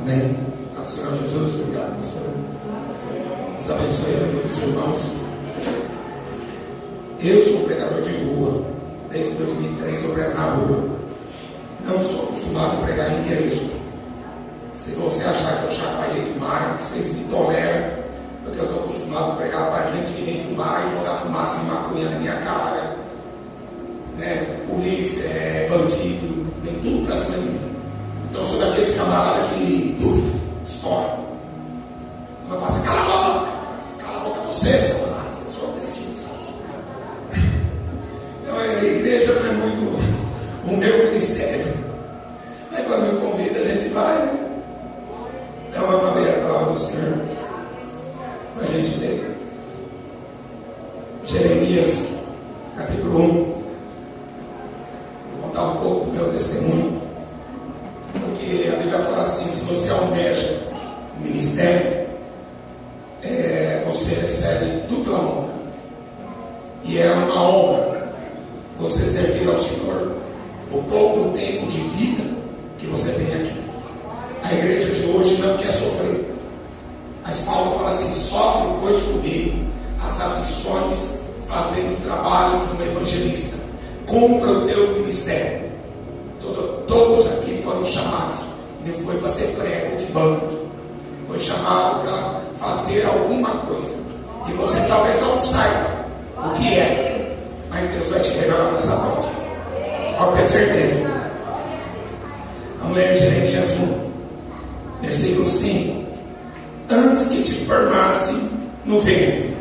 Amém. A Senhor Jesus, obrigado, pastor. Deus abençoe a vida dos irmãos. Eu sou pregador de rua. Desde 2003 eu prego na rua. Não sou acostumado a pregar em igreja. Se você achar que eu chacoalhei demais, vocês me toleram, porque eu estou acostumado a pregar para gente que vem fumar e jogar fumaça de maconha na minha cara. Polícia, bandido, vem tudo para cima de mim. Então eu sou daqueles camaradas que estoura. Quando passa, cala a boca você, seu camarada, eu sou desse tipo. Então a igreja não é muito o meu ministério. Aí quando me convida, a gente vai, né? Então vamos abrir a palavra do Senhor para a gente ler. Jeremias, capítulo 1. Vou contar um pouco do meu testemunho. Porque a Bíblia fala assim: se você almeja o ministério, você recebe dupla honra. E é uma honra você servir ao Senhor o pouco tempo de vida que você tem aqui. A igreja de hoje não quer sofrer. Mas Paulo fala assim: sofre, pois, comigo as aflições, fazendo o trabalho de um evangelista. Cumpra o teu ministério. Todos aqui foram chamados. Não foi para ser prego de bando. Foi chamado para fazer alguma coisa. E você talvez não saiba o que é, mas Deus vai te revelar nessa noite. Pode ter certeza. Vamos ler Jeremias 1, versículo 5. Antes que te formasse no ventre,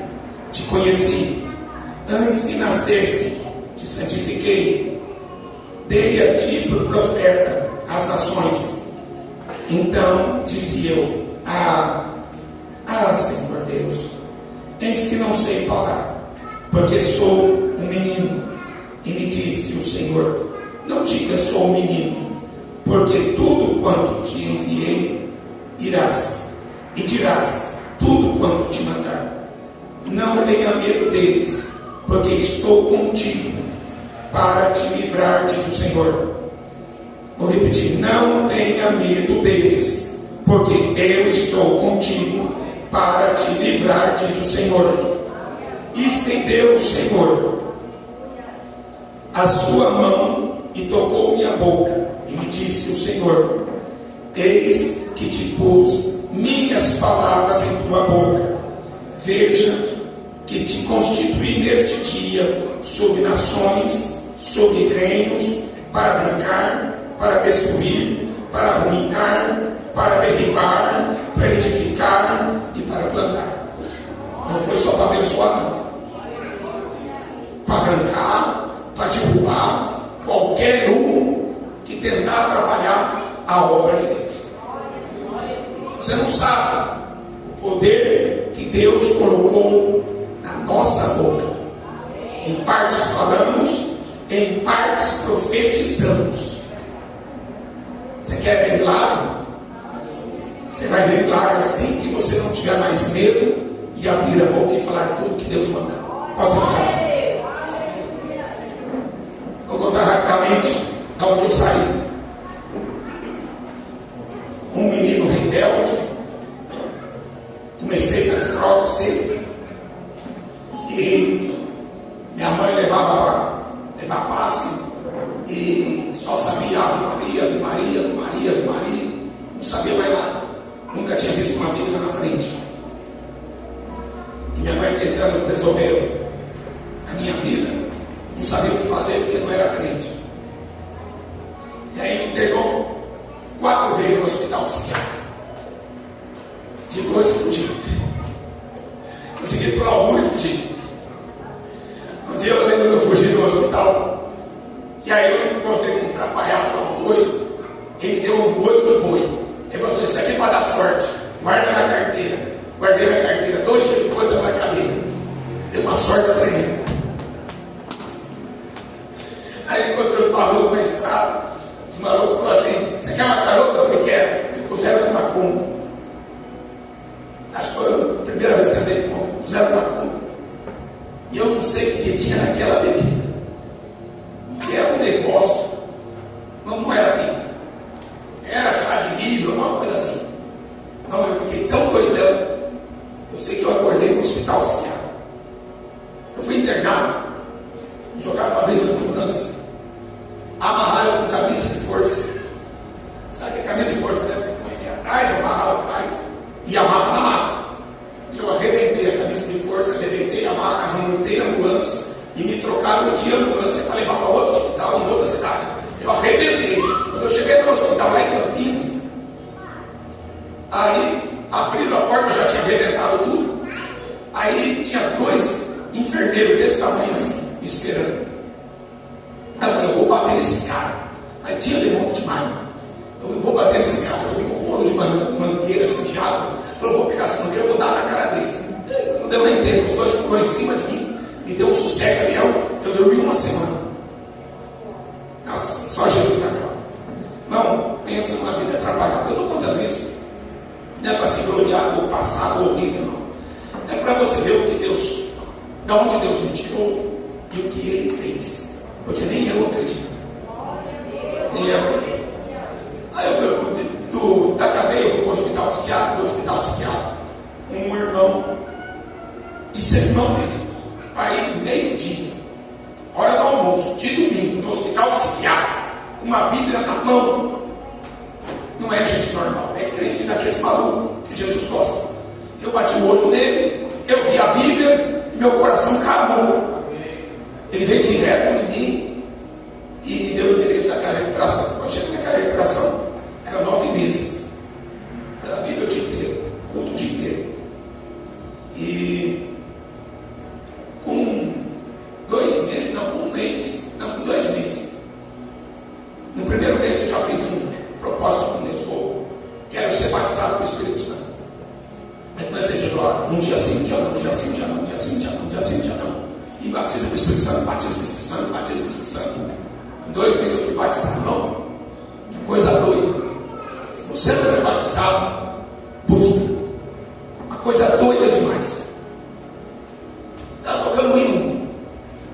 te conheci. Antes que nascesse, te santifiquei. Dei a ti por profeta às nações. Então disse eu: Senhor Deus, eis que não sei falar, porque sou um menino. E me disse o Senhor: não diga sou um menino, porque tudo quanto te enviei irás, e dirás tudo quanto te mandar. Não tenha medo deles, porque estou contigo para te livrar, diz o Senhor. Vou repetir: não tenha medo deles, porque eu estou contigo para te livrar, diz o Senhor. E estendeu o Senhor a sua mão e tocou minha boca, e me disse o Senhor: eis que te pus minhas palavras em tua boca. Veja que te constituí neste dia sobre nações, sobre reinos, para arrancar, para destruir, para arruinar, para derribar, para edificar e para plantar. Não foi só para abençoar, não. Para arrancar, para derrubar qualquer um que tentar atrapalhar a obra de Deus. Você não sabe o poder que Deus colocou na nossa boca. Em partes falamos, em partes profetizamos. Você quer ver milagre? Você vai ver milagre assim que você não tiver mais medo e abrir a boca e falar tudo que Deus mandar. Posso falar? Vou contar rapidamente de onde eu saí. Um menino rebelde. Comecei nas drogas cedo. E minha mãe levava passe e só sabia Ave Maria, Ave Maria, Ave Maria, Ave Maria. Não sabia mais nada. Nunca tinha visto uma Bíblia na frente. E minha mãe tentando resolver a minha vida, não sabia o que fazer porque não era crente. E aí me entregou 4 vezes no hospital psiquiátrico. Depois eu fugi. Consegui pular o muro e fugir. Um dia eu lembro que eu fugi do hospital. E aí eu encontrei com um trapalhado, um doido. Ele me deu um olho de boi. Ele falou: isso aqui é para dar sorte. Guarda na carteira. Guardei na carteira. 2 dias depois eu na cadeia. Deu uma sorte tremenda. Aí encontrei os malucos na estrada. Os malucos falaram assim: você quer uma carona? Eu me quero. Me puseram numa Kombi. Acho que foi a primeira vez que eu andei de Kombi. Puseram numa Kombi. E eu não sei o que tinha naquela bebida. Era um negócio. Não era bebida. Era chá de milho, alguma coisa assim. hospital psiquiátrico. Eu fui internado, jogaram uma vez na ambulância, amarraram com camisa de força. Sabe que a camisa de força, né? Você põe aqui atrás, amarra atrás e amarra na maca. Eu arrebentei a camisa de força, arrebentei a maca, arrebentei a ambulância e me trocaram de ambulância para levar para outro hospital em outra cidade. Eu arrebentei. Quando eu cheguei no hospital lá em Campinas, aí abriram a porta, já tinha arrebentado tudo. Aí tinha 2 enfermeiros desse tamanho assim, me esperando. Aí eu falei, eu vou bater nesses caras. Aí tinha demônio de mármore. Eu vou bater nesses caras. Eu vi um rolo de mangueira assim de água. Eu falei, eu vou pegar essa mangueira, eu vou dar na cara deles. Não deu nem tempo, os 2 ficou em cima de mim, me deu um sossego ali. Eu dormi uma semana. Nossa, só Jesus na casa. Não, pensa numa vida atrapalhada. Eu não estou contando isso. Não é para se gloriar do passado horrível, não. É para você ver o que Deus, de onde Deus me tirou e o que Ele fez. Porque nem eu acredito. Nem eu acredito. Aí eu fui da cadeia, eu fui para o hospital psiquiátrico, do hospital psiquiátrico, um irmão, isso é irmão mesmo, para ir meio-dia, hora do almoço, de domingo, no hospital psiquiátrico, com uma Bíblia na mão. Não é gente normal, é crente daqueles malucos que Jesus gosta. Eu bati o olho nele, eu vi a Bíblia e meu coração calmou. Ele veio direto em mim e me deu o endereço daquela recuperação. Eu achei que aquela recuperação era 9 meses. Era a Bíblia o dia inteiro, culto o dia inteiro. E com 2 meses, não, com 1 mês, não, com 2 meses. No primeiro mês eu já fiz um propósito com Deus, quero ser batizado com o Espírito Santo. Aí comecei a jejuar, um dia sim, um dia não, um dia sim, um dia não, um dia sim, um dia não, um dia sim, um dia não. E batiza com o Espírito Santo, batiza com o Espírito Santo, batiza com o Espírito Santo. Em 2 meses eu fui batizado, não? Que coisa doida. Se você não foi batizado, busca. Uma coisa doida demais. Está tocando hino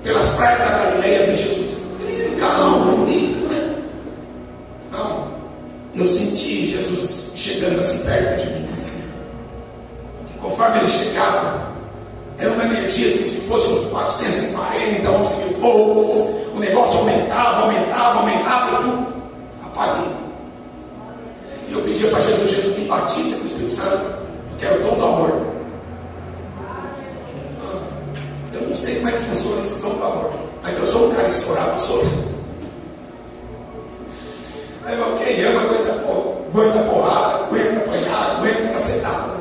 pelas praias da Galileia, vi Jesus. Calma, bonito, né? Não. Eu senti Jesus chegando assim perto de mim, assim. E conforme ele chegava, era uma energia como se fosse uns 440, 11 mil volts. O negócio aumentava, e tudo. Apaguei. E eu pedia para Jesus, Jesus me batiza com o Espírito Santo. Eu quero o dom do amor. Eu não sei como é que funciona esse dom do amor. Mas eu sou um cara estourado, eu sou. Aí, irmão, quem ama aguenta porrada, aguenta apanhar, aguenta cacetada.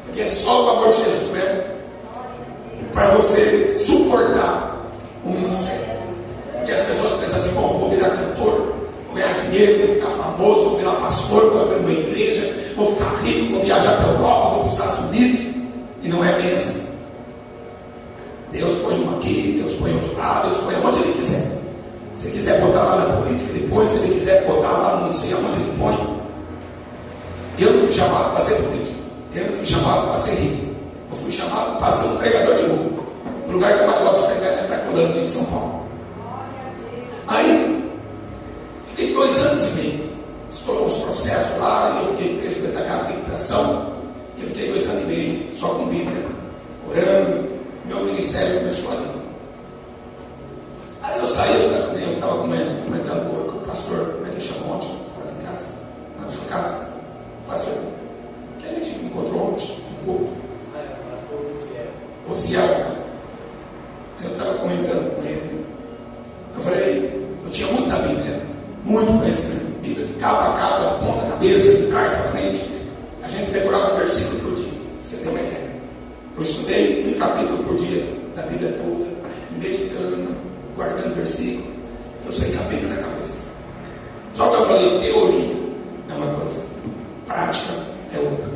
Porque é só o amor de Jesus mesmo para você suportar o ministério. E as pessoas pensam assim, bom, vou virar cantor, vou ganhar dinheiro, vou ficar famoso, vou virar pastor, vou abrir uma igreja, vou ficar rico, vou viajar para a Europa, vou para os Estados Unidos. E não é bem assim. Deus põe um aqui, Deus põe outro lado, Deus põe onde Ele quiser. Se Ele quiser botar lá na política, Ele põe. Se Ele quiser botar lá não sei aonde Ele põe. Eu não fui chamado para ser político. Eu não fui chamado para ser rico. Eu fui chamado para ser um pregador de rua. O lugar que eu mais gosto de pregar é na Cracolândia, em São Paulo. Aí, fiquei 2 anos e meio. Estourou os processos lá, e eu fiquei preso dentro da casa de recuperação. E eu fiquei 2 anos e meio só com Bíblia, orando. Meu ministério começou ali. Aí eu saí, eu estava comentando com o pastor, como é que ele chamou ontem, lá em casa, na sua casa. Pastor, que a gente encontrou ontem, no culto. O Ciel. Eu estava comentando com ele. Eu falei, eu tinha muito da Bíblia, muito conhecimento. Bíblia de cabo a cabo, de ponta cabeça, de trás para frente. A gente decorava um versículo por dia, você tem uma ideia. Eu estudei 1 capítulo por dia da Bíblia toda, meditando, guardando versículo. Eu sei que a Bíblia na cabeça. Só que eu falei, teoria é uma coisa, prática é outra.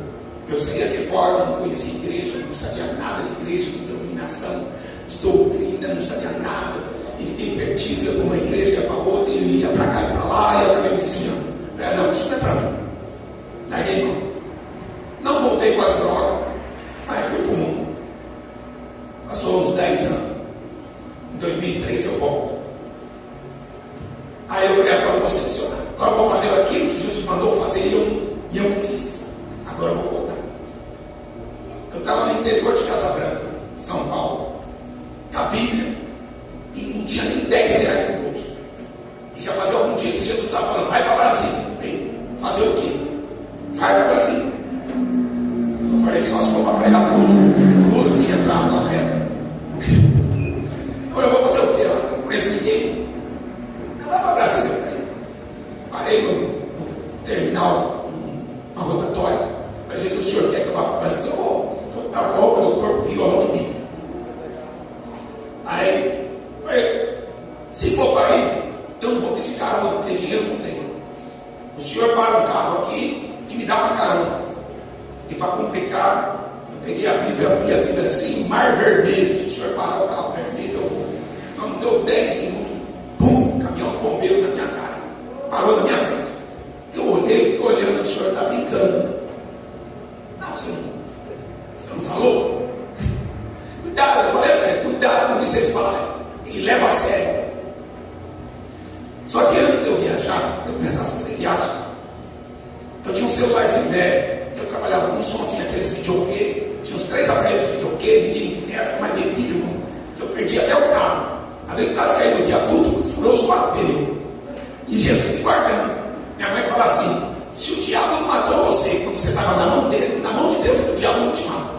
Eu saí aqui fora, não conhecia igreja, não sabia nada de igreja, de dominação, de doutrina, não sabia nada. E fiquei perdido, ia para uma igreja, ia para outra, e ia para cá e para lá, e acabei me desviando. Não, isso não é para mim. Larguei mão. Não voltei com as drogas, aí fui para o mundo. Passou uns 10 anos. Em 2003 eu volto. Aí eu falei, agora eu vou ser missionário. Agora eu vou fazer aquilo que Jesus mandou fazer e eu não fiz. Agora eu vou voltar. Eu estava no interior de Casa Branca, vai para Brasília. Eu falei, só se for para pregar para o Lula, que tinha entrado lá na época. Eu vou fazer o quê? Eu não conheço ninguém. Eu vai para Brasília. Eu falei, parei no terminal, uma rotatória. Falei, gente, o senhor quer que eu vá para Brasília? Eu vou botar a roupa do corpo, violão e Bíblia. Aí, falei, se for para ir, eu não vou pedir carona, porque dinheiro não tenho. O senhor para um carro aqui e me dá uma carona. E para complicar, eu peguei a Bíblia, abri a Bíblia assim, mar vermelho. Se o senhor parar o carro vermelho, eu vou. Não deu 10 minutos, pum, caminhão de bombeiro na minha cara. Parou na minha frente. Eu olhei, fiquei olhando, o senhor está brincando. Não, você não falou? Cuidado, eu falei para você, cuidado com o que você fala. Ele leva a sério. Só que antes de eu viajar, eu começar a fazer viagem, eu tinha um celularzinho velho. Eu trabalhava com som, tinha aqueles videokê, tinha uns 3 aparelhos de videokê, vivia em festa, mas bebia, que eu perdi até o carro. Aí eu quase caí no viaduto, furou os 4 pneus. E Jesus me guardando. Minha mãe fala assim: se o diabo não matou você quando você estava na mão dele, na mão de Deus, o diabo não te mata.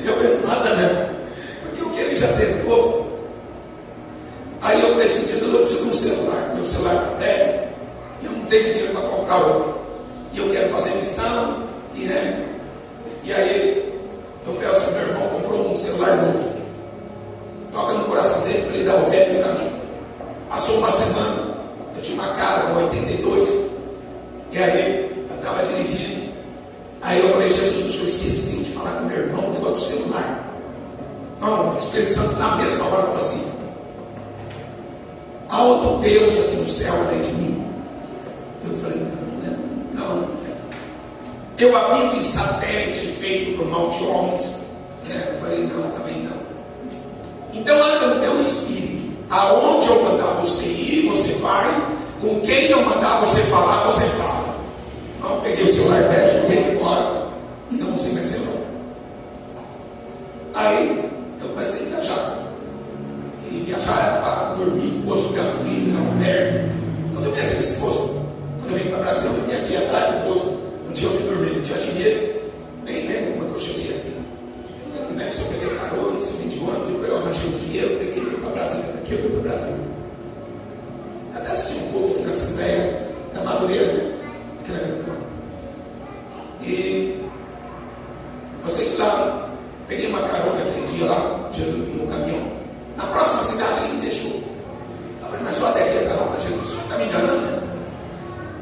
Eu falei, nada mesmo. Porque o que ele já tentou. Aí eu falei assim, Jesus, eu preciso de um celular. Meu celular está velho, eu não tenho dinheiro para comprar outro. E eu quero fazer missão. E aí eu falei assim, meu irmão comprou um celular novo. Toca no coração dele para ele dar o velho para mim. Passou uma semana, eu tinha uma cara, um 82. E aí eu estava dirigindo. Aí eu falei, Jesus, o senhor esqueceu de falar com meu irmão o negócio do celular. Não, o Espírito Santo na mesma hora falou assim: há outro Deus aqui no céu além de mim. Eu falei, não. Eu habito em satélite feito por mão de homens. Eu falei, não, também não. Então anda no teu espírito. Aonde eu mandar você ir, você vai. Com quem eu mandar você falar, você fala. Então eu peguei o celular velho, joguei fora e não usei mais celular. Aí eu comecei a viajar. E viajar era para dormir, posto de gasolina, albergue. Eu dormia aqui nesse posto. Quando eu vim para o Brasil, eu dormia aqui atrás do posto. Não tinha onde dormir, não tinha dinheiro. Nem lembro como é que eu cheguei aqui. Eu não lembro se eu peguei carona, se eu vim de ônibus, eu arranjei o dinheiro, peguei e fui para o Brasil. Daqui eu fui para o Brasil. Até assisti um pouco aqui na Assembleia da Madureira, né? Aquela grandona. E eu sei que lá, peguei uma carona aquele dia lá, Jesus no caminhão. Na próxima cidade ele me deixou. Eu falei, mas só até aqui a carona, Jesus, o senhor está me enganando, né?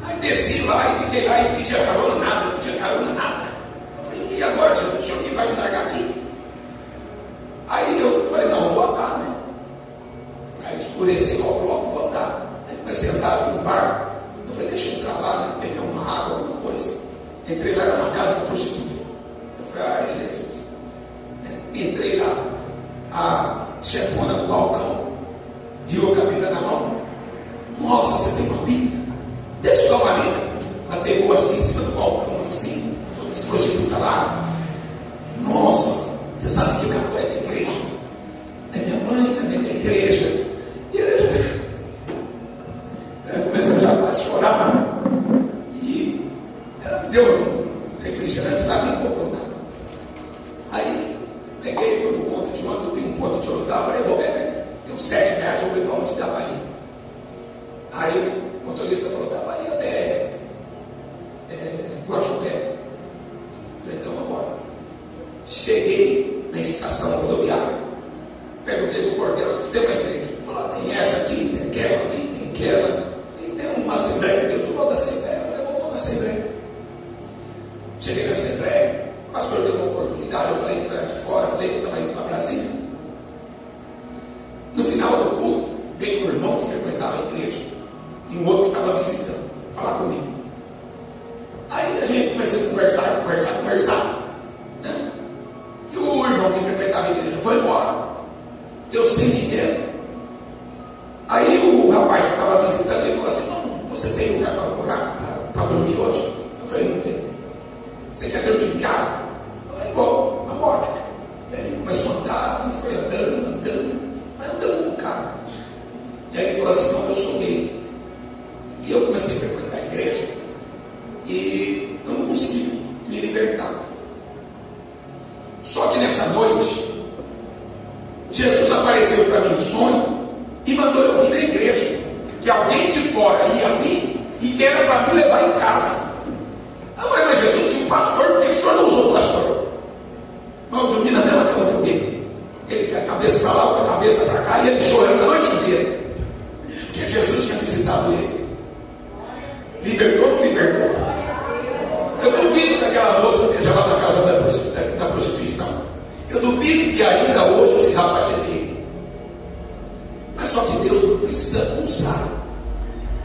Aí desci lá e fiquei lá e pedi a carona, nada, não tinha carona, nada. Eu falei, e agora, Jesus, o senhor que vai me largar aqui? Aí eu falei, não, eu vou andar, né? Aí escurecei logo, vou andar. Aí comecei a andar, vi um bar. Eu falei, deixa eu entrar lá, né? Pegar uma água, alguma coisa. Entrei lá, era uma casa de prostituta. Eu falei, ai, Jesus. Entrei lá, a chefona do balcão viu a Bíblia na mão. Nossa, você tem uma Bíblia? Deixa eu dar uma Bíblia. Ela pegou assim, em cima do balcão, assim, as prostitutas lá. Nossa, você sabe que minha avó é da igreja? É minha mãe também da igreja. E ela começou já a chorar, né? E ela me deu um refrigerante lá, me incomodava. Aí peguei, fui no ponto de ônibus, eu vi um ponto de ônibus lá, falei, vou beber, tem uns R$7, eu vou para onde dá para ir. Aí o motorista falou, dá para ir até Guaxupé. Falei, então vamos embora. Cheguei na estação rodoviária, perguntei do porteiro, que tem uma igreja? Falou, tem essa aqui, tem aquela ali, tem aquela, e tem uma Assembleia de Deus, eu vou da Assembleia. Eu falei, eu vou na Assembleia. Cheguei na Assembleia, o pastor deu uma oportunidade, eu falei que era de fora, falei que eu estava indo para Brasília. No final do culto, veio um irmão que frequentava a igreja e um outro que estava visitando, falar comigo. Aí a gente começou a conversar, né? E o irmão que frequentava a igreja foi embora, deu sem dinheiro. Aí o rapaz que estava visitando, ele falou assim, não, você tem lugar para dormir hoje? Eu falei, não tenho. Você quer dormir em casa? Eu falei, vamos embora. Ele começou a andar, eu fui andando, mas andando com o carro. E aí ele falou assim, não, eu sou gay. E eu comecei a frequentar a igreja. E Aí ele chorando a noite inteira, porque Jesus tinha visitado ele. Libertou ou não libertou? Eu duvido que aquela moça esteja lá na casa da prostituição. Eu duvido que ainda hoje esse rapaz é dele. Mas só que Deus precisa usar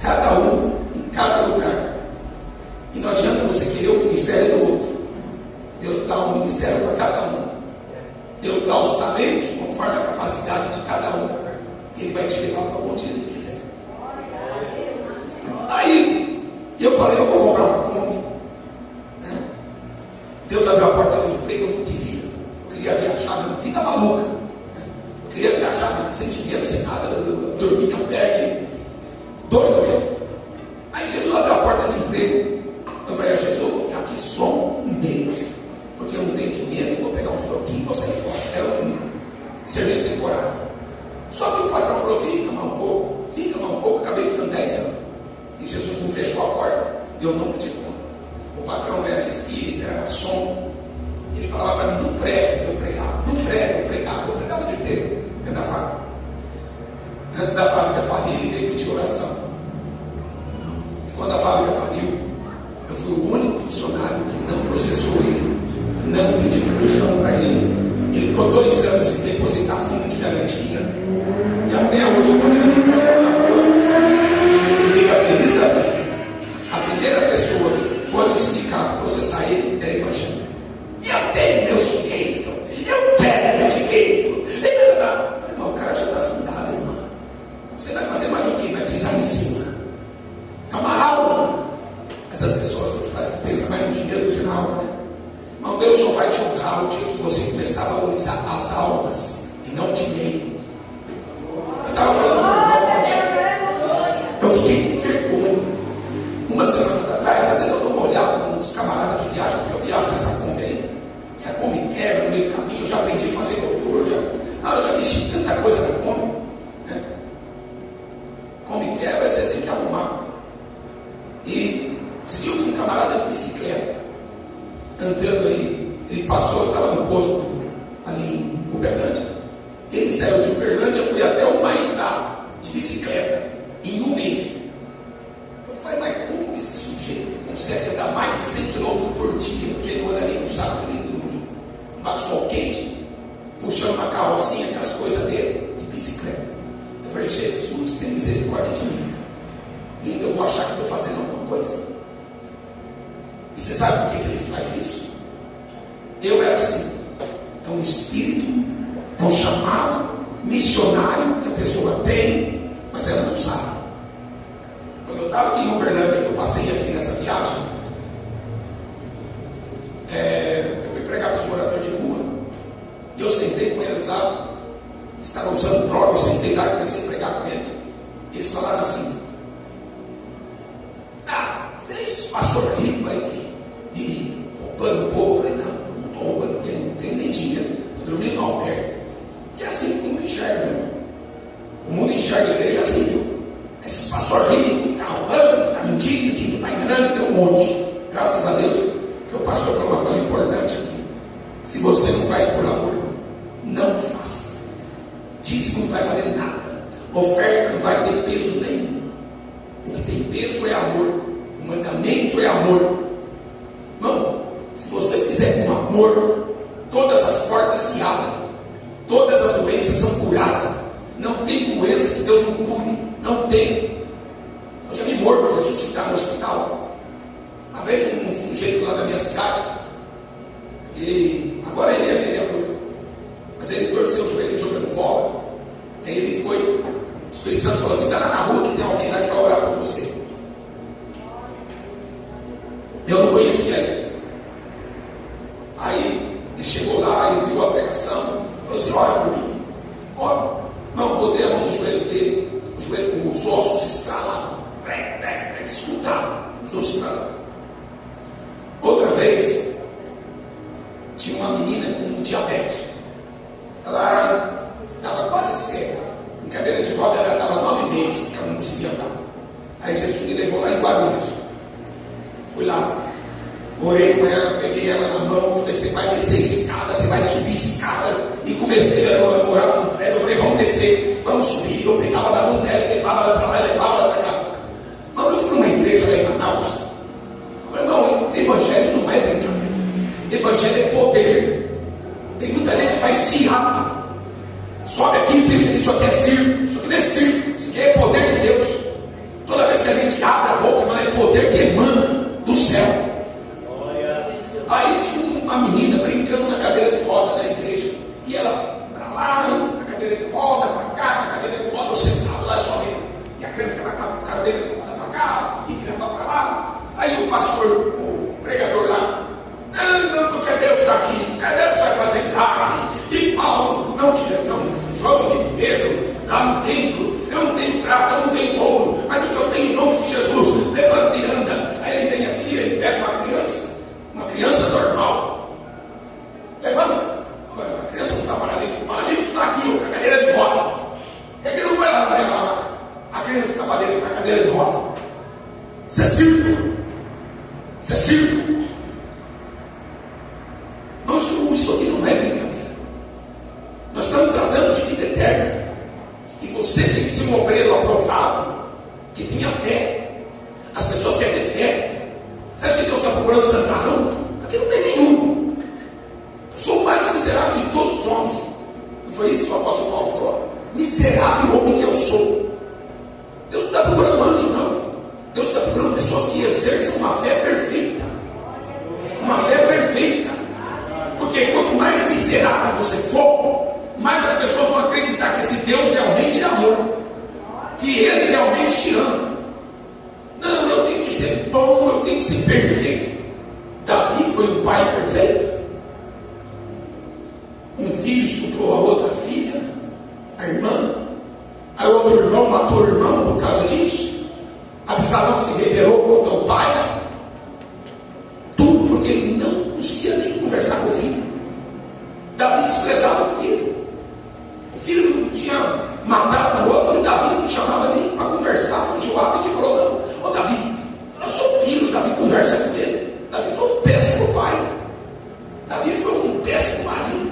cada um em cada lugar. E não adianta você querer o ministério do outro. Deus dá um ministério para cada um. Deus dá os talentos conforme a capacidade de cada um. Ele vai te levar para onde Ele quiser. Aí eu falei, eu vou comprar uma Kombi, né? Deus abriu a porta do emprego, eu não queria. Eu queria viajar, não fica maluca, né? Eu queria viajar sem dinheiro, sem nada, eu dormia em albergue, doido mesmo. Aí Jesus abriu a porta de emprego. Eu falei, Jesus, eu vou ficar aqui só um mês, porque eu não tenho dinheiro, eu vou pegar uns troquinhos e vou sair fora. Era um serviço temporário. Só que o patrão falou, fica mais um pouco, acabei ficando 10 anos. E Jesus não fechou a porta, eu não pedi conta. O patrão era espírita, era maçom. Ele falava para mim, não prega, eu pregava, não prega, eu pregava o dia inteiro, dentro da fábrica. Antes da fábrica falir, ele veio pedir oração. E quando a fábrica faliu, eu fui o único funcionário que não processou ele, não pediu permissão para ele. Ele ficou 2 anos sem depositar fundo de garantia. E até hoje, quando ele me encontra na rua, ele fica feliz da vida. A primeira pessoa que foi no sindicato processar ele era evangélico. E eu tenho meus direitos, eu quero meu direito. Irmão, o cara já está fundado, irmão. Você vai fazer mais o quê? Vai pisar em cima. É uma alma. Essas pessoas hoje parecem que pensam mais no dinheiro do que na alma, né? Mas Deus só vai te honrar o dia que você começar a valorizar as almas e não o dinheiro. Eu estava falando com o irmão ontem. Eu fiquei com vergonha. Uma semana atrás, fazendo eu uma olhada com uns camaradas que viajam, porque eu viajo com essa Kombi aí. E a Kombi quebra no meio do caminho, eu já aprendi a fazer loucura, eu já mexi tanta coisa na Kombi. Né? Kombi quebra, você tem que arrumar. E esse dia eu vi um camarada de bicicleta andando aí, ele passou, eu estava no posto ali em Uberlândia. Ele saiu de Uberlândia, foi até o Maitá de bicicleta em um mês. Eu falei, mas como que esse sujeito consegue andar mais de 100 km por dia, porque ele não anda nem no sábado, nem no domingo, sol quente, puxando uma carrocinha com as coisas dele de bicicleta. Eu falei, Jesus, tem misericórdia de mim. E ainda eu vou achar que estou fazendo alguma coisa. E você sabe por que ele faz isso? Eu era assim. É um espírito, é um chamado missionário que a pessoa tem, mas ela não sabe. Quando eu estava aqui em Uberlândia, que eu passei aqui nessa viagem, eu fui pregar para os moradores de rua. E eu sentei com eles lá, estavam usando droga, eu sentei lá e comecei a pregar com eles. Eles falaram assim, você é esse pastor rico aí que vive roubando o povo. Eu falei, não estou roubando, porque não tenho nem dinheiro, estou dormindo no albergue. E é assim que o mundo enxerga, meu. O mundo enxerga a igreja assim, viu? Esse pastor rico que está roubando, que está mentindo, que está enganando, tem um monte. Graças a Deus, que o pastor falou uma coisa importante aqui. Se você não faz por amor, não faça. Dízimo não vai valer nada. Oferta não vai ter peso nenhum. O que tem peso é amor. O mandamento é amor. Irmão, se você fizer com amor, todas as portas se abrem. Todas as doenças são curadas. Não tem doença que Deus não cure. Não tem. Eu já vi morto ressuscitar no hospital. Uma vez um sujeito lá da minha cidade, e agora ele é vereador, mas ele torceu o joelho jogando bola. Aí ele foi, o Espírito Santo falou assim, está lá na rua que tem alguém lá que vai orar por você. Eu não conhecia ele. Aí ele chegou lá, ele viu a pregação, falou assim, ora por mim. Ora, não, botei a mão no joelho dele, os ossos estralavam, escutavam, os ossos estralavam. Outra vez, tinha uma menina com diabetes. Ela estava quase cega. Em cadeira de roda, ela estava 9 meses que ela não conseguia andar. Aí Jesus me levou lá em Guarulhos. Fui lá, orei com ela, peguei ela na mão, falei, você vai descer escada, você vai subir escada. E comecei a morar num prédio, eu falei, vamos descer. vamos subir. Eu pegava da mão dela, levava ela para lá, levava ela para cá. Mas eu fui numa igreja lá em Manaus. Eu falei, não, evangelho não é brincadeira. Evangelho é poder. Tem muita gente que faz teatro. Sobe aqui e pensa que isso aqui é circo. Isso aqui não é circo. Isso aqui é poder de Deus. Toda vez que a gente abre a boca, não é poder que emana do céu. Aí tinha uma menina brincando na cadeira de roda da igreja. E ela para lá, na cadeira de roda, para cá, na cadeira de roda, eu sentado lá só vendo. E a criança ficava na cadeira de roda para cá, e virava para lá. Aí o pastor, o pregador lá, não, porque Deus está aqui, Deus vai fazer carne. E Paulo, não, João e Pedro, lá no templo, eu não tenho prata, eu não tenho ouro, mas o que eu tenho em nome de Jesus, levanta e anda. Aí ele vem aqui, ele pega uma criança normal, levanta. A criança não está paralítica, o paralítico está aqui, com a cadeira de roda. Por que ele não vai lá levar a criança com a cadeira de roda? Isso é circo. Isso é circo. Isso aqui não é brincadeira. Nós estamos tratando de vida eterna. E você tem que ser um obreiro aprovado, que tenha fé. As pessoas querem ter fé. Você acha que Deus está procurando santarrão? Aqui não tem nenhum. Eu sou o mais miserável de todos os homens. Não foi isso que o apóstolo Paulo falou? Miserável homem que eu sou. Deus não está procurando anjo, não. Deus está procurando pessoas que exerçam uma fé perfeita. Uma fé perfeita. Porque quanto mais miserável você for, mais as pessoas vão acreditar que esse Deus realmente é amor, que Ele realmente te ama. Não, eu tenho que ser bom, eu tenho que ser perfeito. Davi foi um pai perfeito. Um filho estuprou a outra filha, a irmã. Aí o outro irmão matou o irmão por causa disso. Absalão se rebelou contra o pai. Tudo porque ele não conseguia nem conversar com o filho. Davi desprezava o filho. O filho tinha matado o outro, e Davi não chamava nem para conversar com o Joabe, que falou, não, Davi, eu sou filho, Davi conversa com ele. Davi foi um péssimo pai. Davi foi um péssimo marido.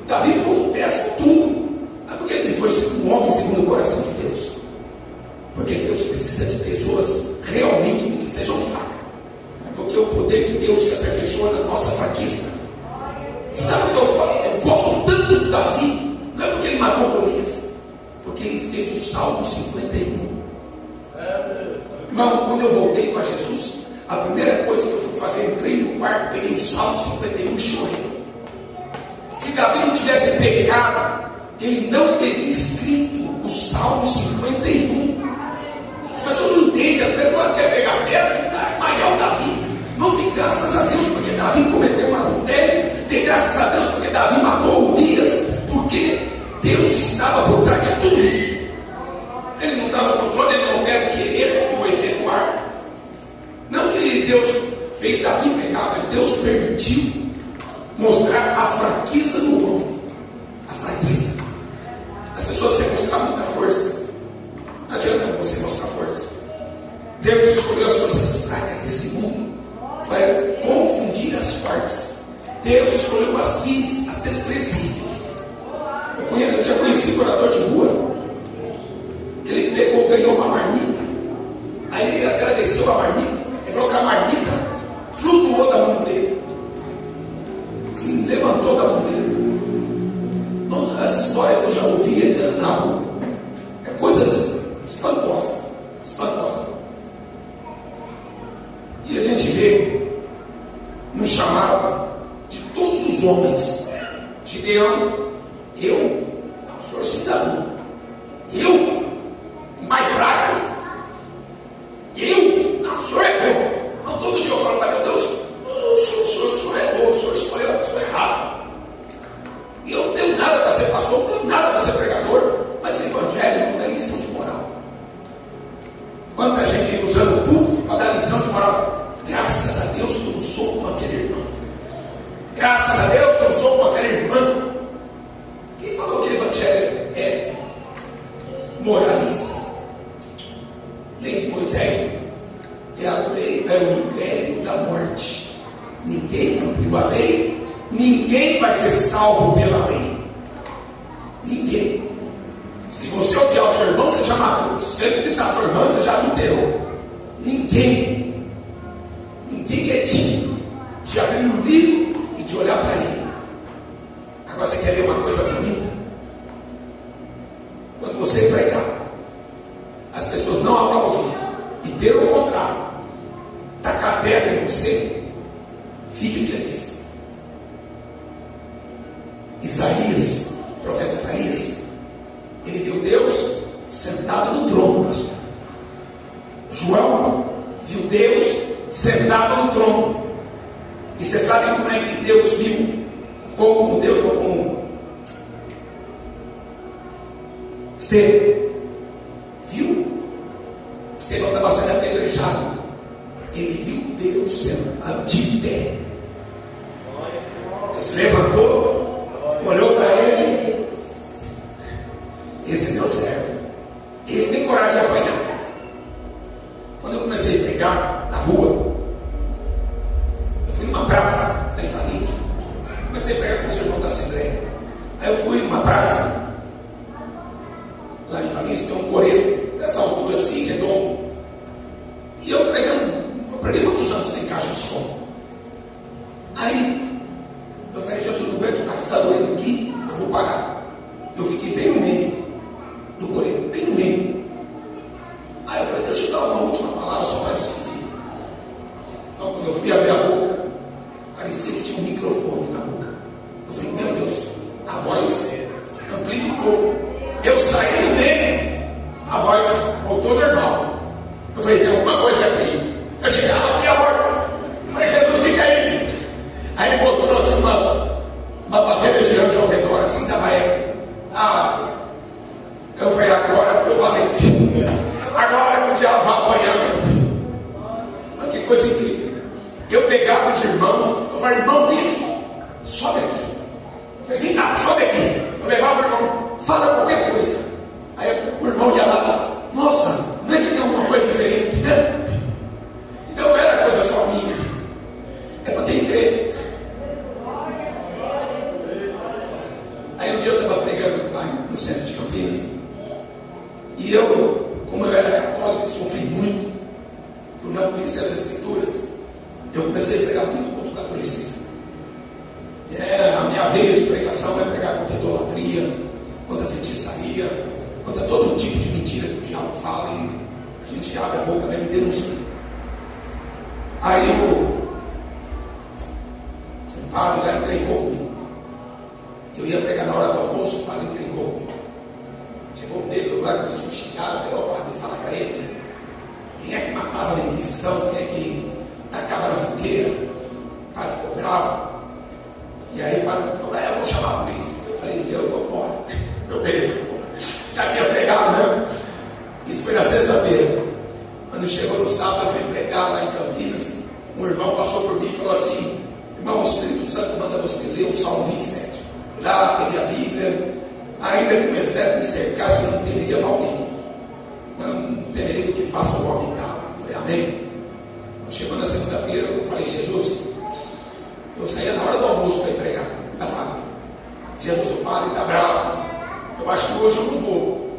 Davi foi um péssimo tudo. Mas por que ele foi um homem segundo o coração de Deus? Porque Deus precisa de pessoas realmente que sejam fracas. Porque o poder de Deus se aperfeiçoa na nossa fraqueza. Sabe o que eu falo? Eu gosto tanto de Davi, não é porque ele matou Golias, porque ele fez o Salmo 51. Irmão, quando eu voltei para Jesus, a primeira coisa que eu fui fazer, entrei no quarto, peguei o Salmo 51 e chorei. Se Davi não tivesse pecado, ele não teria escrito o Salmo 51. As pessoas não entendem, até quando quer pegar pedra e malhar o Davi. Não, tem graças a Deus porque Davi cometeu um adultério, tem graças a Deus porque Davi matou Urias, porque Deus estava por trás de tudo isso. Ele não estava no controle, ele não deve querer o efetuar. Não que Deus fez Davi pecar, mas Deus permitiu mostrar a fraqueza do homem. A fraqueza. As pessoas querem mostrar muita força. Não adianta você mostrar força. Deus escolheu as coisas fracas desse mundo para confundir as fortes. Deus escolheu as vis, as desprezíveis. Eu já conheci um morador de rua, que ele pegou, ganhou uma marmita. Aí ele agradeceu a marmita. Ele falou que a marmita flutuou da mão dele, se levantou da mão dele. As histórias que eu já ouvi entrando na rua, é coisas espantosas, espantosas. E a gente vê no chamado de todos os homens. Gideão, o senhor se enganou. Mais fraco. Não, o senhor errou. Não, todo dia eu falo para meu Deus, o senhor errou, o senhor escolheu a pessoa errada. E eu não tenho nada para ser pastor, não tenho nada para ser pregador, mas o evangelho não é lição de moral. Quanta gente usando o púlpito para dar lição de moral. Graças a Deus que eu não sou como aquele irmão. Graças a Deus que eu sou como aquele irmão. Quem falou que o evangelho é moralista? Lei de Moisés é a lei, é o império da morte. Ninguém cumpriu a lei, ninguém vai ser salvo pela lei. Ninguém. Se você odiar o seu irmão, você já matou. Se você cobiçar a sua irmã, você já adulterou. Ninguém é digno de abrir o livro e de olhar para ele. Agora você quer ver uma coisa bonita? Quando você pregar, as pessoas não aplaudem, e pelo contrário, tacar pedra em você, fique feliz. Isaías, o profeta Isaías, ele viu Deus sentado no trono, pastor. João viu Deus sentado no trono. E você sabe como é que Deus viu? Como Deus não como Estevão viu? Estevão estava sendo apedrejado. Ele viu Deus sentado de pé. Ele se levantou, olhou para ele. Esse é meu servo. Esse tem coragem de apanhar. Quando eu comecei a pregar na rua, eu fui numa praça lá em Valinhos. Comecei a pregar com os irmãos da Assembleia. Aí eu fui numa praça lá em Valinhos, tem um coreto dessa altura assim, redondo. E eu preguei muitos anos sem caixa de som. Aí eu falei, Jesus, não aguento mais, está doendo aqui, eu vou parar. Eu fiquei bem no meio do coreto, bem no meio. Aí eu falei, deixa eu dar uma última palavra só para despedir. Então quando eu fui abrir a boca, parecia que tinha um microfone na boca. Eu falei, meu Deus, a voz amplificou. Eu saí do meio, a voz voltou normal. Eu falei, tem alguma coisa aqui. Eu chegava aqui a voz, mas Jesus, fica aí. Aí ele mostrou assim uma barreira de anjo ao redor, assim, dava eco. Eu falei, agora eu valente. Agora o diabo vai apanhar mesmo. Mas que coisa incrível. Eu pegava os irmãos, eu falei, irmão, vem aqui, sobe aqui. Eu falei, vem cá, sobe aqui. Eu levava o irmão, fala qualquer coisa. Aí o irmão ia lá, nossa, não é que tem alguma coisa diferente? Então não era coisa só minha, é para quem crê. Aí um dia eu estava pregando lá no centro de Campinas, e eu, como eu era católico, sofri muito por não conhecer as escrituras. Eu comecei a pregar muito contra o catolicismo. A minha veia de pregação é pregar contra a idolatria, contra a feitiçaria, contra todo tipo de mentira que o diabo fala, e a gente abre a boca mesmo e denuncia. Aí o padre lá entregou comigo. Eu ia pregar na hora do almoço, o padre entregou comigo. Chegou um dedo lá, começou a xingar, eu falei, ó padre, fala para ele, quem é que matava na Inquisição, quem é que tacava na fogueira? O padre ficou bravo. E aí o padre falou, eu vou chamar a polícia. Eu falei, eu vou embora. Eu peguei, já tinha pregado, né? Isso foi na sexta-feira. Quando chegou no sábado, eu fui pregar lá em Campinas. Um irmão passou por mim e falou assim, irmão, o Espírito Santo manda você ler o Salmo 27. Lá, peguei a Bíblia. Ainda que o exército me cercasse, não temeria mal nenhum. Não temeria que faça o homem bravo. Eu falei, amém. Chegou na segunda-feira, eu falei, Jesus, eu saía na hora do almoço para ir pregar na família. Jesus, o padre está bravo. Eu acho que hoje eu não vou.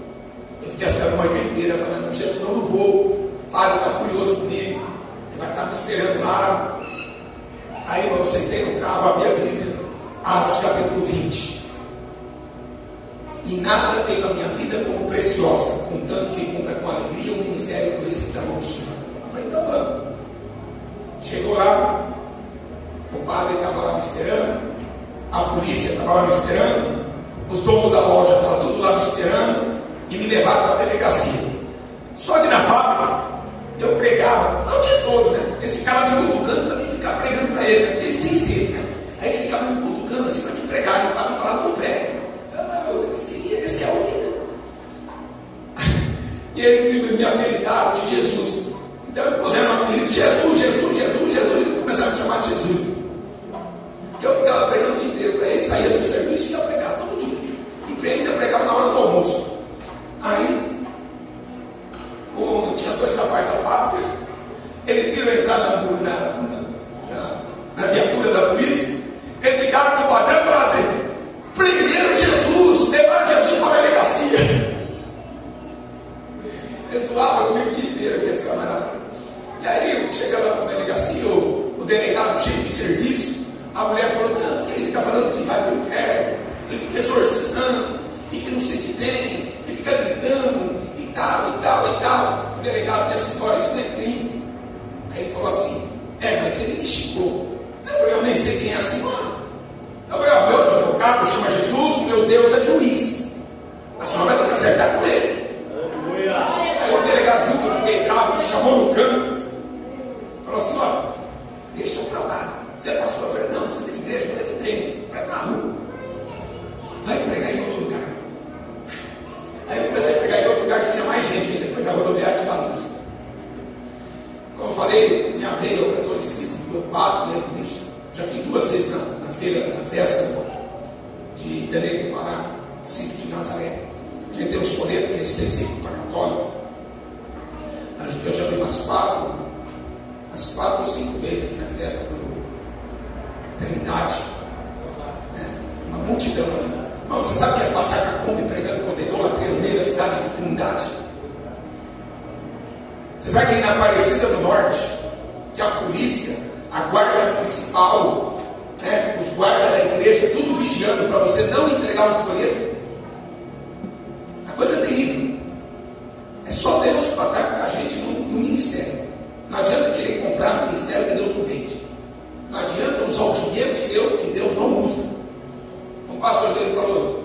Eu fiquei esperando a manhã inteira falando, Jesus, eu não vou. O padre está furioso comigo. Ele vai estar me esperando lá. Aí eu sentei no carro, abri a Bíblia, Atos capítulo 20. E nada tenho a minha vida como preciosa, contanto que cumpra com alegria o ministério que eu recebi da mão do Senhor. Eu falei, então vamos. Chegou lá, o padre estava lá me esperando, a polícia estava lá me esperando, os donos da loja estavam tudo lá me esperando e me levaram para a delegacia. Só que na fábrica eu pregava o dia todo, né? Eles ficavam me cutucando para mim ficar pregando para eles. Eles têm sede, né? Aí eles ficavam me cutucando assim para me pregar. E o padre falava, não prega. Eles querem ouvir, né? E eles me apelidaram de Jesus. Então eles puseram um apelido, Jesus, Jesus, Jesus, Jesus. E começaram a me chamar de Jesus. E eu ficava pregando o dia inteiro. Aí saía do serviço e ia pregar todo dia. E ainda pregava na hora do almoço. Aí tinha dois rapazes da fábrica. Eles viram entrar cheio de serviço. A mulher falou, não, porque ele fica falando que vai para o inferno, ele fica exorcizando, e que não sei o que tem, ele fica gritando, e tal, e tal, e tal. O delegado dessa história, isso não é crime. Aí ele falou assim, mas ele me xingou. Eu falei, eu nem sei quem é a senhora. Eu falei, meu advogado chama Jesus, meu Deus é juiz. A senhora vai ter que acertar com ele. Aí o delegado viu que eu fiquei bravo, me chamou no canto. Falou assim, deixa eu pra lá. Você é pastor? Eu falei, não, você tem igreja? Eu falei, não tem. Prega na rua. Vai pregar em outro lugar. Aí eu comecei a pregar em outro lugar que tinha mais gente ainda. Foi na rodoviária de Valinhos. Como eu falei, minha veia é o catolicismo, eu bato mesmo nisso. Já fui 2 vezes na feira, na festa de Belém do Pará, Cinco de Nazaré. A gente tem um escolher que é específico para católico. Eu já vi umas 4 ou 5 vezes aqui na festa do Trindade, uma multidão ali. Mas você sabe que é passar Cacombe pregando contra a idolatria no meio da cidade de Trindade? Você sabe que aí na Aparecida do Norte, que a polícia, a guarda municipal, os guardas da igreja, tudo vigiando para você não entregar um folheto? A coisa é terrível. É só Deus para estar com a gente no ministério. Não adianta querer comprar no ministério que Deus não vende. Não adianta usar o dinheiro seu que Deus não usa. Um pastor dele falou,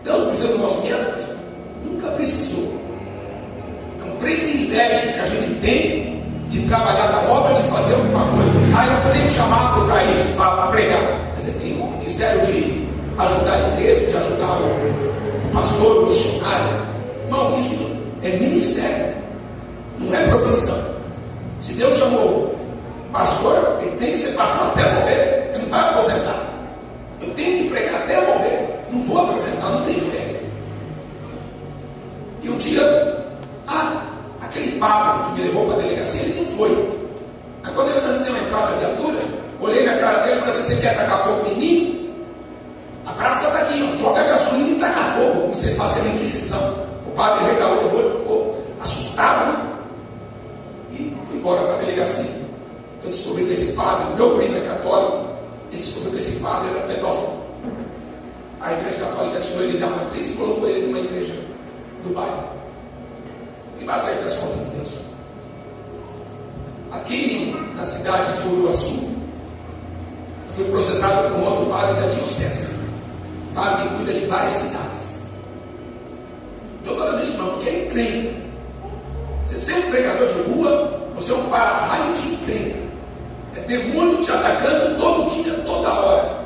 Deus não precisa do nosso dinheiro? Nunca precisou. É um privilégio que a gente tem de trabalhar na obra, de fazer alguma coisa. Eu não tenho chamado para isso, para pregar. Mas eu tenho um ministério de ajudar a igreja, de ajudar o pastor, o missionário. Irmão, isso é ministério, não é profissão. Se Deus chamou pastor, ele tem que ser pastor até morrer, ele não vai aposentar. Eu tenho que pregar até morrer, não vou aposentar, não tenho férias. E um dia, aquele padre que me levou para a delegacia, ele não foi. Aí quando eu, antes de eu entrar na viatura, olhei na cara dele e falei assim, você quer tacar fogo em mim? A praça está aqui, joga gasolina e taca fogo, você fazer a inquisição. O padre regalou o olho, ficou assustado, né? E fui embora para a delegacia. Eu descobri que esse padre, meu primo é católico, ele descobriu que esse padre era pedófilo. A igreja católica tirou ele da matriz e colocou ele numa igreja do bairro. E vai sair das contas de Deus. Aqui na cidade de Uruaçu, eu fui processado por um outro padre da diocese. Padre que cuida de várias cidades. Eu falando isso não, porque é encrenca. Você ser um pregador de rua, você é um para-raio de encrenca. É demônio te atacando todo dia, toda hora.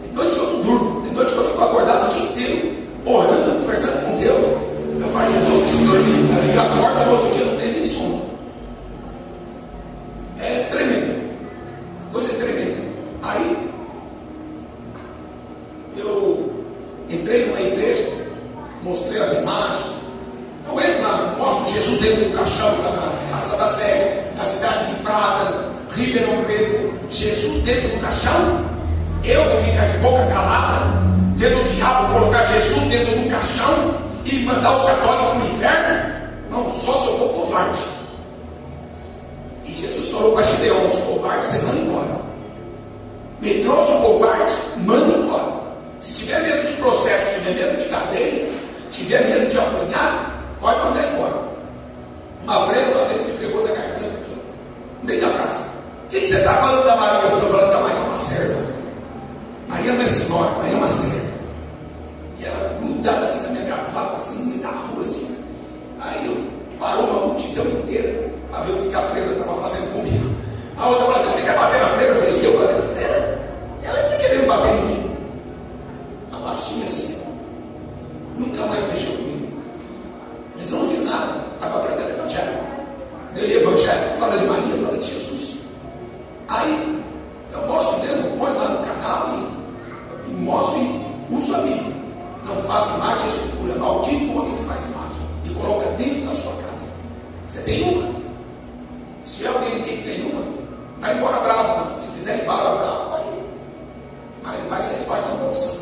Tem noite que eu não durmo, tem noite que eu fico acordado o dia inteiro, orando, conversando com Deus. Eu falo, Jesus, eu preciso dormir. Aí eu acordo no outro dia, não tem nem sono. É tremendo. A coisa é tremenda. Aí, eu entrei numa igreja, mostrei as imagens. Eu entro lá, mostro Jesus dentro do caixão, lá na Praça da Sé, na cidade de Prata, Ribeirão Preto. Jesus dentro do caixão. Eu vou ficar de boca calada, vendo o diabo colocar Jesus dentro do caixão e mandar os católicos para o inferno? Não, só se eu for covarde. E Jesus falou para Gideão, os covardes você manda embora. Medroso covarde, manda embora. Se tiver medo de processo, tiver medo de cadeia, tiver medo de apanhar, pode mandar embora. Uma freira uma vez me pegou da garganta aqui, no meio da praça. O que você está falando da Maria? Eu estou falando que a Maria é uma serva. Maria não é senhora, Maria é uma serva. E ela grudava assim na minha gravata, assim, no meio da rua, assim. Aí eu parou uma multidão inteira para ver o que a freira estava fazendo comigo. A outra falou assim, você quer bater na freira? Eu falei, eu bater na freira? Ela está querendo bater em mim. A baixinha assim, nunca mais mexeu comigo. Mas eu não fiz nada, estava pregando evangelho. Eu evangelho, fala de Maria, fala de Jesus. Aí eu mostro o dedo, ponho lá no canal e mostro e uso a Bíblia. Não faça imagem e escultura, maldito o homem que faz imagem e coloca dentro da sua casa. Você tem uma? Se alguém aqui tem uma, vai embora bravo, não. Se quiser ir embora bravo, vai ir. Mas ele vai sair debaixo da maldição.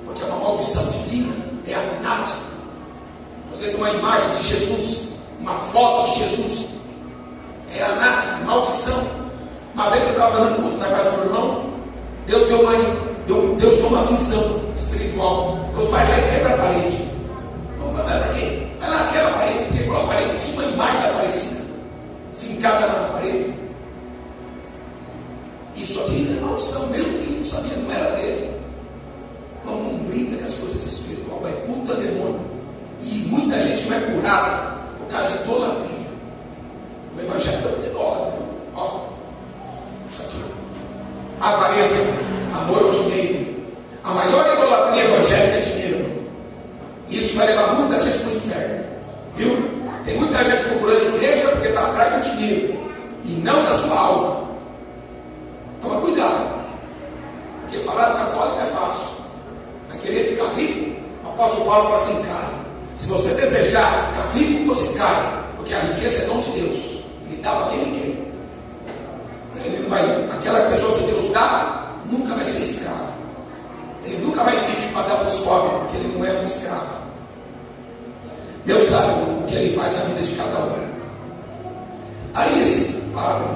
Porque é uma maldição divina, é anátima. Você tem uma imagem de Jesus, uma foto de Jesus, é anátima, maldição. Uma vez eu estava fazendo culto na casa do irmão, Deus deu uma visão espiritual. Então vai lá e quebra a parede. Não, vai lá quê? Vai lá, quebra a parede. Quebrou a parede, tinha uma imagem da Aparecida fincada lá na parede. Isso aqui é maldição, mesmo que ele não sabia, não era dele. Não brinca com as coisas espirituais, vai culto a demônio. E muita gente vai curada por causa de idolatria. O evangelho é muito idólatra. Ó, isso aqui. Avareza, amor ao dinheiro. A maior idolatria evangélica é dinheiro. Isso vai levar muita gente para o inferno. Viu? Tem muita gente procurando igreja porque está atrás do dinheiro e não da sua alma. Toma cuidado. Porque falar católico é fácil. Vai querer ficar rico? O apóstolo Paulo fala assim, cara, se você desejar ficar rico, você cai. Porque a riqueza é dom de Deus. Ele dá para quem ele quer. Ele não vai, aquela pessoa que Deus dá, nunca vai ser escravo. Ele nunca vai pedir para dar para os pobres, porque ele não é um escravo. Deus sabe o que ele faz na vida de cada um. Aí esse Pablo,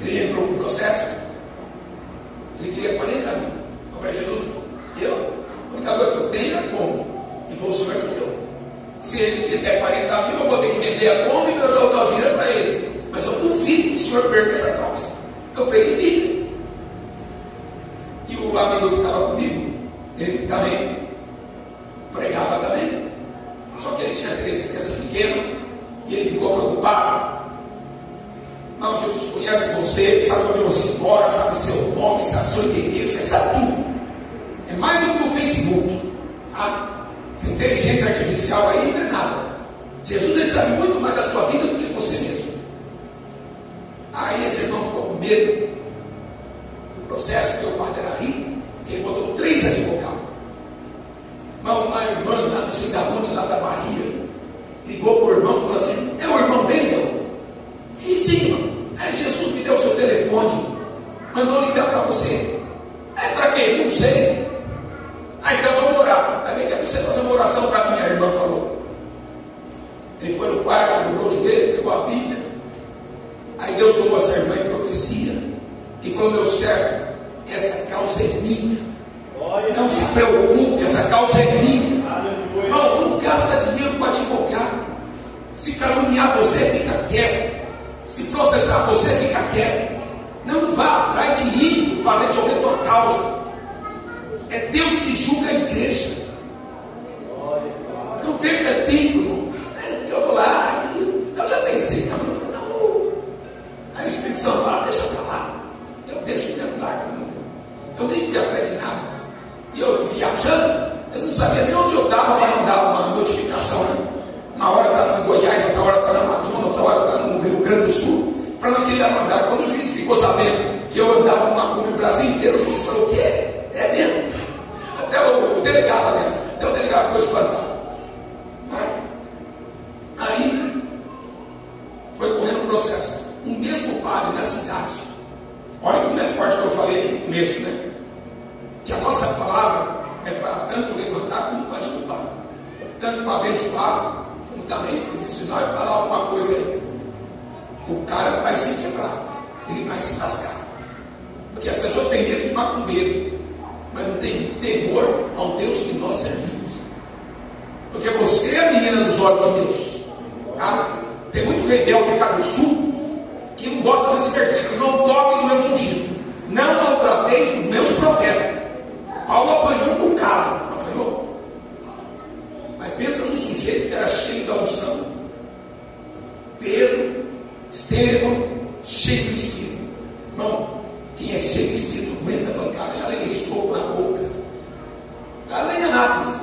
ele entrou no processo, ele queria 40 mil. Eu falei, Jesus, a única coisa que eu tenho é como. E foi o Senhor que deu. Se ele quiser 40 mil, eu vou ter que vender a como e eu vou dar o dinheiro para ele. Mas eu duvido que o Senhor perca essa causa. Eu preguei Bíblia. E o amigo que estava comigo, ele também pregava também. Só que ele tinha 13 crianças pequenas e ele ficou preocupado. Não, Jesus conhece você, sabe onde você mora, sabe seu nome, sabe seu endereço, ele sabe tudo. É mais do que no Facebook. Tá? Essa inteligência artificial aí não é nada. Jesus ele sabe muito mais da sua vida do que você mesmo. Aí esse irmão ficou com medo do processo, porque o padre era rico, ele botou 3 advogados. Mas uma irmã lá do sei da onde, lá da Bahia, ligou para o irmão e falou assim, é o irmão Bendel? E sim, irmão. Aí Jesus me deu o seu telefone, mandou ligar para você. É para quê? Não sei. Então vamos orar. Aí quer você fazer uma oração para mim, a irmã falou. Ele foi no quarto, dobrou o joelho, pegou a Bíblia. Aí Deus tomou essa irmã em profecia e falou, meu servo, essa causa é minha. Não se preocupe, essa causa é minha. Não gasta dinheiro com advogado. Se caluniar você, fica quieto. Se processar você, fica quieto. Não vá atrás de ímpio para resolver tua causa. É Deus que julga a igreja. Não perca tempo. Eu vou lá, eu já pensei também. Eu falei, não. Aí o Espírito Santo fala, deixa para lá. Eu deixo dentro lá. Eu nem fui atrás de nada. E eu viajando, eles não sabiam nem onde eu estava para mandar uma notificação. Né? Uma hora está no Goiás, outra hora está na Amazônia, outra hora está no Rio Grande do Sul. Para nós queria mandar. Quando o juiz ficou sabendo que eu andava numa Kombi no Brasil inteiro, o juiz falou, o quê? É mesmo? Até o delegado, aliás, até o delegado ficou espantado. Mas, aí, foi correndo o processo. O mesmo padre na cidade. Olha como é forte que eu falei aqui no começo, né? Que a nossa palavra é para tanto levantar como para derrubar. Tanto para abençoar, como também para ensinar e falar alguma coisa aí. O cara vai se quebrar, ele vai se lascar. Porque as pessoas têm medo de macumbeiro, mas não tem temor ao Deus que nós servimos. Porque você é a menina dos olhos de Deus. Tá? Tem muito rebelde cá do sul que não gosta desse versículo. Não toquem no meu ungido, não maltrateis os meus profetas. Paulo apanhou um bocado, não apanhou? Mas pensa num sujeito que era cheio da unção. Pedro, Estevão, cheio do Espírito. Irmão, quem é cheio do Espírito aguenta a bancada. Já levei soco na boca. Estava lá em Anápolis.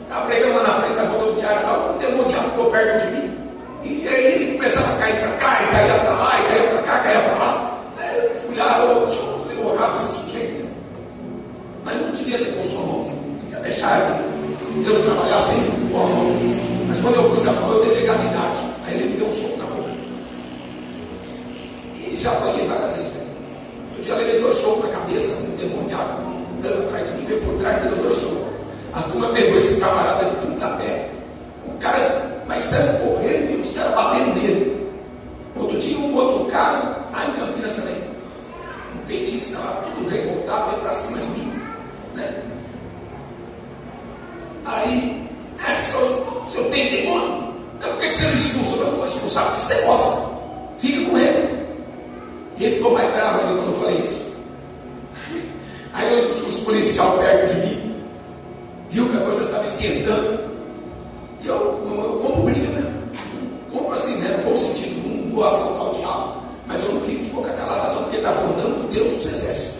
Estava pregando lá na frente da rodoviária. Lá, um demoniado ficou perto de mim. E aí ele começava a cair para cá, e caía para lá, e caía para cá, caía para lá. Aí eu fui lá, eu orava esse sujeito. Mas não devia ter posto a mão. Ia deixar Deus trabalhar sem pôr a mão. Mas quando eu pus a mão, eu dei legalidade. Aí ele me deu um soco na boca. E já apanhei várias vezes. Eu já levei 2 socos na cabeça, um demoniado, dando atrás de mim, veio por trás, me deu 2 socos. A turma pegou esse camarada de pontapé. O cara, mas saiu correndo e os caras batendo nele. Outro dia, um outro cara, lá em Campinas também, petista estava tudo revoltado, veio para cima de mim, né? Aí, o senhor tem demônio? Então por que você não expulsa? Eu não vou expulsar, porque você gosta. Fica com ele. E ele ficou mais bravo ali quando eu falei isso. Aí os policiais perto de mim, viu que a coisa estava esquentando. E eu compro briga mesmo. Compro assim, né? No bom sentido, não vou afrontar o diabo. Mas eu não fico de boca calada não, porque está afrontando o Deus dos exércitos.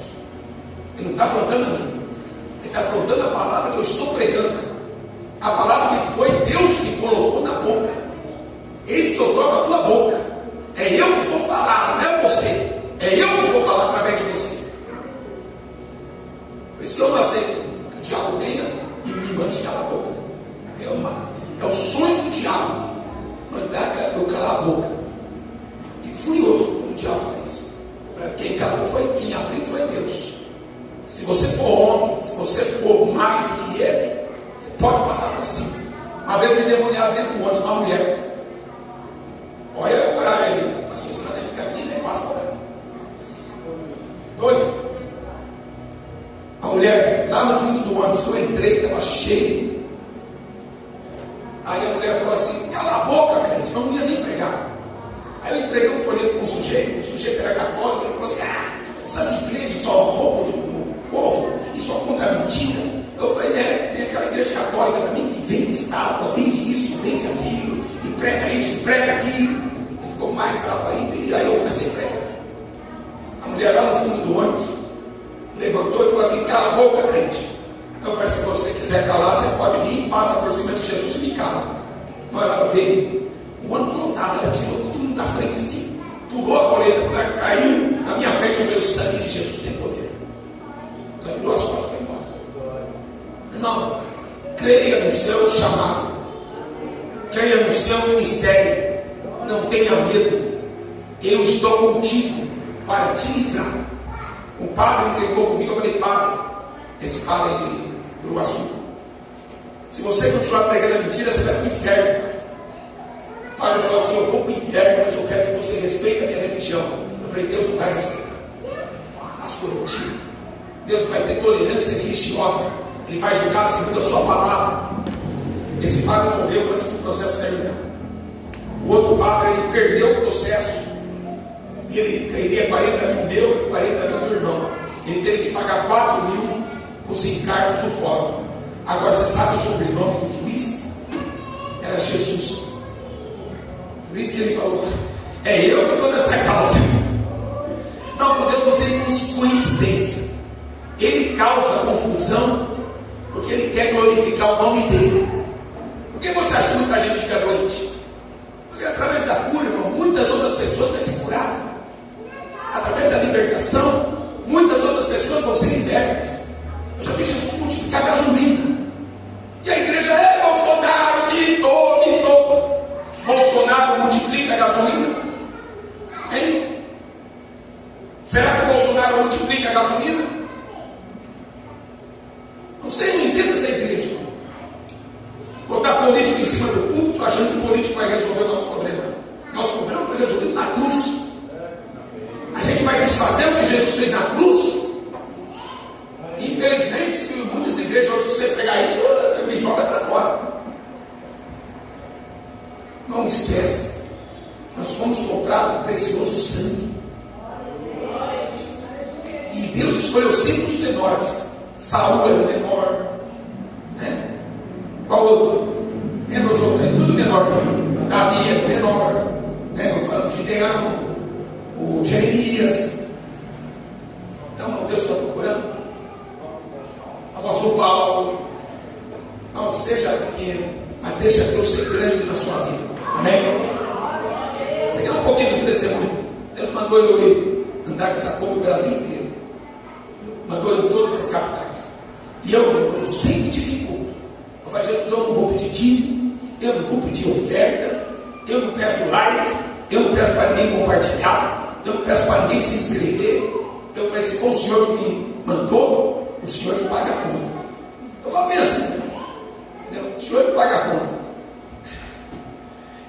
Ele não está afrontando a mim. Ele está afrontando a palavra que eu estou pregando. A palavra que foi Deus que colocou na boca. Eis que eu toco a tua boca. É eu que vou falar, não é você. É eu que vou falar através de você. Por isso que eu não aceito que o diabo venha e me mande calar a boca. É o sonho do diabo mandar eu calar a boca. Fico furioso quando o diabo faz isso. Quem calou quem abriu foi Deus. Se você for homem, se você for mais do que ele, você pode passar por cima. Uma vez ele demoniado dentro do ônibus, uma mulher. Olha o horário aí. A sua semana fica aqui, nem passa por aí. 2. A mulher, lá no fundo do ônibus, eu entrei, estava cheio. Aí a mulher falou assim: cala a boca, crente, eu não ia nem pregar. Aí eu entreguei um folheto para um sujeito, o sujeito era católico, ele falou assim: essas igrejas só roubam o povo e só contra a mentira. Eu falei: tem aquela igreja católica também que vende estátua, vende isso, vende aquilo, e prega isso, prega aquilo. Ele ficou mais bravo ainda, e aí eu comecei a pregar. A mulher lá no fundo do ônibus levantou e falou assim: cala a boca, crente. Eu falei: se você quiser calar, você pode vir e passa por cima de Jesus e me cala. Não, ela veio, o ônibus lotado, ela tirou todo mundo da frente assim, pulou a coleta, quando ela caiu na minha frente, eu falei: o sangue de Jesus tem poder. Ela virou as costas e foi embora. Irmão, creia no seu chamado, creia no seu ministério, não tenha medo. Eu estou contigo para te livrar. O padre entregou comigo, eu falei: padre, esse padre é de Uruaçu, se você continuar pregando a mentira, você vai para o inferno. O padre falou assim: eu vou para o inferno, mas eu quero que você respeite a minha religião. Eu falei: Deus não vai respeitar a sua mentira. Deus vai ter tolerância religiosa. Ele vai julgar segundo a sua palavra. Esse padre morreu antes do processo terminar. O outro padre, ele perdeu o processo. Ele queria 40 mil meu e 40 mil do irmão. Ele teve que pagar 4 mil os encargos do fórum. Agora você sabe o sobrenome do juiz? Era Jesus. Por isso que ele falou: é eu que estou nessa causa. Não, Deus não tem coincidência. Ele causa confusão porque ele quer glorificar o nome dele. Por que você acha que muita gente fica doente? Porque através da cura, irmão, muitas outras pessoas vão ser curadas. Através da libertação, muitas outras pessoas vão ser libertas. Eu já vi Jesus multiplicar gasolina. E a igreja é Bolsonaro, mito. Bolsonaro multiplica a gasolina? Hein? Será que o Bolsonaro multiplica a gasolina? Não sei, não entendo essa igreja. Botar político em cima do púlpito, achando que o político vai resolver o nosso problema. Nosso problema foi resolvido na cruz. A gente vai desfazer o que Jesus fez na cruz? Infelizmente, muitas igrejas, se você pegar isso, ele joga para fora. Não esquece, nós fomos comprar um precioso sangue. E Deus escolheu sempre os menores. Saúl era o menor, né? Qual outro? Lembra os outros? Tudo menor. Davi era o menor, né? Eu falo de Gideão, o Jeremias. Então, Deus está procurando. Apóstolo Paulo, não seja pequeno, mas deixa Deus ser grande na sua vida. Amém? Pegando um pouquinho dos testemunhos. Deus mandou eu ir andar com essa povo no Brasil inteiro. Mandou eu em todas as capitais. E eu sempre dificulto. Eu falei: Jesus, eu não vou pedir dízimo, eu não vou pedir oferta, eu não peço like, eu não peço para ninguém compartilhar, eu não peço para ninguém se inscrever. Eu falei: se for o Senhor que me mandou, o Senhor que paga a conta. Eu falo bem assim, entendeu? O Senhor que paga a conta.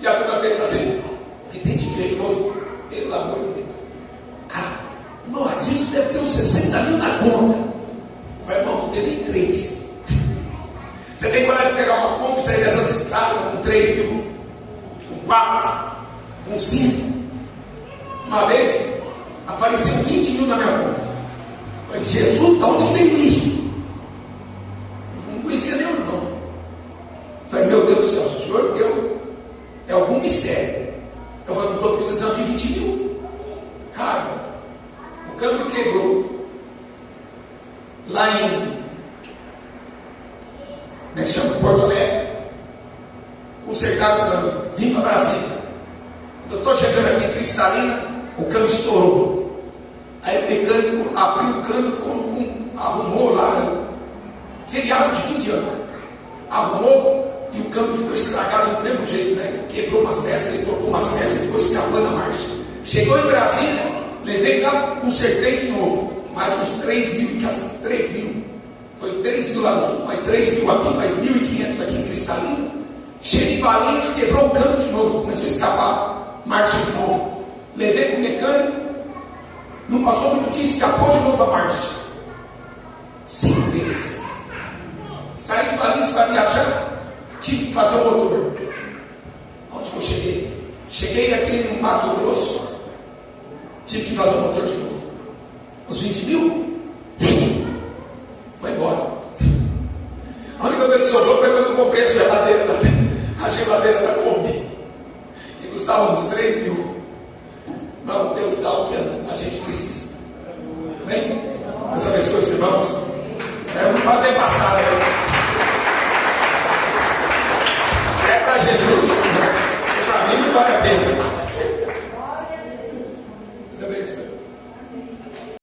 E a toda vez assim: o que tem de igreja, pelo amor de Deus. Não é. Adilson deve ter uns 60 mil na conta. Meu irmão, não tem nem 3. Você tem coragem de pegar uma Kombi e sair dessas estradas com 3 mil, com 4, com 5? Uma vez apareceu 20 mil na minha conta. Eu falei, Jesus, de onde veio isso? Eu não conhecia nem o irmão. Eu falei, meu Deus do céu, se o senhor deu, é algum mistério. Eu falei, não estou precisando de 20 mil. Cara, o câmbio quebrou. Lá em, como é que chama? Porto Alegre. Consertaram o câmbio. Vim para Brasília. Quando eu estou chegando aqui em Cristalina, o câmbio estourou. Aí o mecânico abriu o câmbio, arrumou lá, feriado de fim de ano. Arrumou e o câmbio ficou estragado do mesmo jeito, né? Quebrou umas peças, ele trocou umas peças e ficou escapando a marcha. Chegou em Brasília, levei lá, consertei de novo. Mais uns 3 mil. Foi 3 mil lá no sul, mais 3 mil aqui, mais 1.500 aqui em Cristalina. Cheguei em Valinhos, quebrou o câmbio de novo, começou a escapar, marcha de novo. Levei para o mecânico, não passou muito dia, escapou de novo a marcha. 5 vezes. Saí de Valinhos para viajar, tive que fazer o motor. Onde que eu cheguei? Cheguei aqui no Mato Grosso, tive que fazer o motor de novo. Os 20 mil? Foi embora. A única coisa que sobrou foi quando eu comprei a geladeira da Kombi, que custava uns 3 mil. Não, Deus dá o que a gente precisa. Amém? Deus abençoe os irmãos. Isso é um bater passado. É para Jesus. Para mim não vale a pena.